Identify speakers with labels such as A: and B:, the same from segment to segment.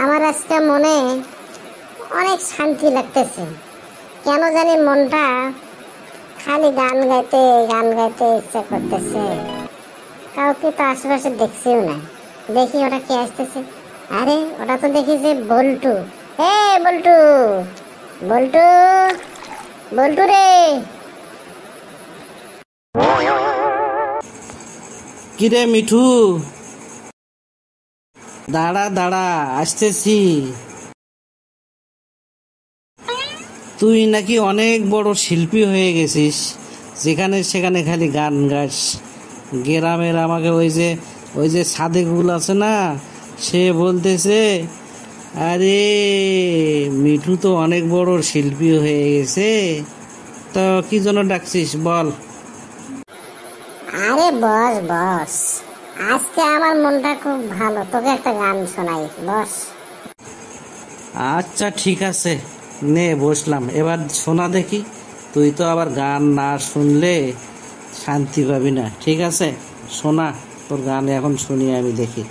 A: আমার আজকে মনে অনেক শান্তি লাগতেছে। কেন জানি মনটা খালি গান গাইতে ইচ্ছা করতেছে। কাউকে তো আশেপাশে দেখছিও না। দেখি ওটা কে আসতেছে। আরে ওটা তো দেখি যে বল্টু। বল্টু, বল্টু, বল্টু রে।
B: কিরে মিঠু, দাঁড়া আসতেছি। তুই নাকি অনেক বড় শিল্পী হয়ে গেছিস, যেখানে সেখানে খালি গান গাস। গ্রামের আমাকে ওই যে সাদেকুল আছে না, সে বলতেছে আরে মিঠু তো অনেক বড় শিল্পী হয়ে গেছে। তো কি জন্য ডাকছিস বল?
A: আরে বস বস, আজকে আমার মনটা খুব ভালো, তোকে একটা গান শোনাই, বস।
B: আচ্ছা ঠিক আছে, নে বসলাম। এবার শোনা দেখি। তুই তো আবার গান না শুনলে শান্তি পাবি না। ঠিক আছে শোনা, তোর গান এখন শুনি, আমি দেখি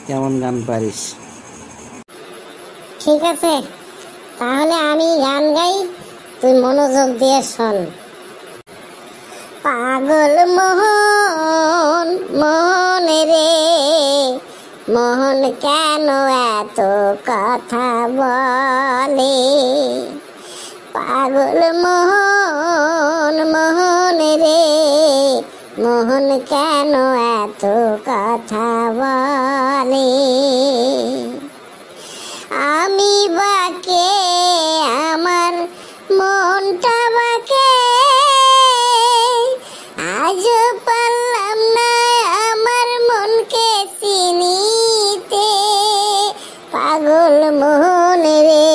B: কেমন গান পারিস।
A: ঠিক আছে, তাহলে আমি গান গাই, তুই মনোযোগ দিয়ে শোন। পাগল মোহন, মোহন রে মোহন, কেন এত কথা বলে? পাগল মোহন, মোহন রে মোহন, কেন এত কথা বলে? আমি বাকে, আমার মনটা বাকে, আজ পারলাম না আমার মনকে চিনিতে। পাগল মোহন রে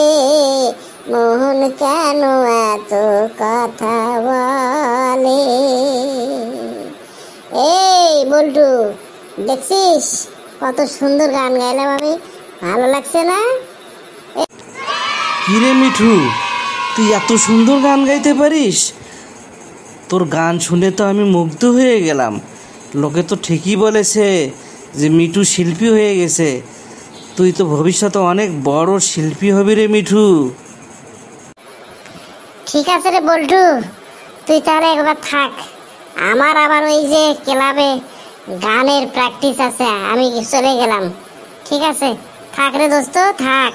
A: মোহন, কেন এত কথা বলে? এই বল্টু, দেখছিস কত সুন্দর গান গাইলাম আমি? ভালো লাগছে না?
B: কিরে মিঠু, তুই এত সুন্দর গান গাইতে পারিস? তোর গান শুনে তো আমি মুগ্ধ হয়ে গেলাম। লোকে তো ঠিকই বলেছে যে মিঠু শিল্পী হয়ে গেছে। তুই তো ভবিষ্যতে অনেক বড় শিল্পী হবি রে মিঠু।
A: ঠিক আছে রে বল্টু, তুই তাহলে একবার থাক। আমার আবার ওই যে ক্লাবে গানের প্র্যাকটিস আছে, আমি চলে গেলাম। ঠিক আছে, থাক রে দোস্ত, থাক।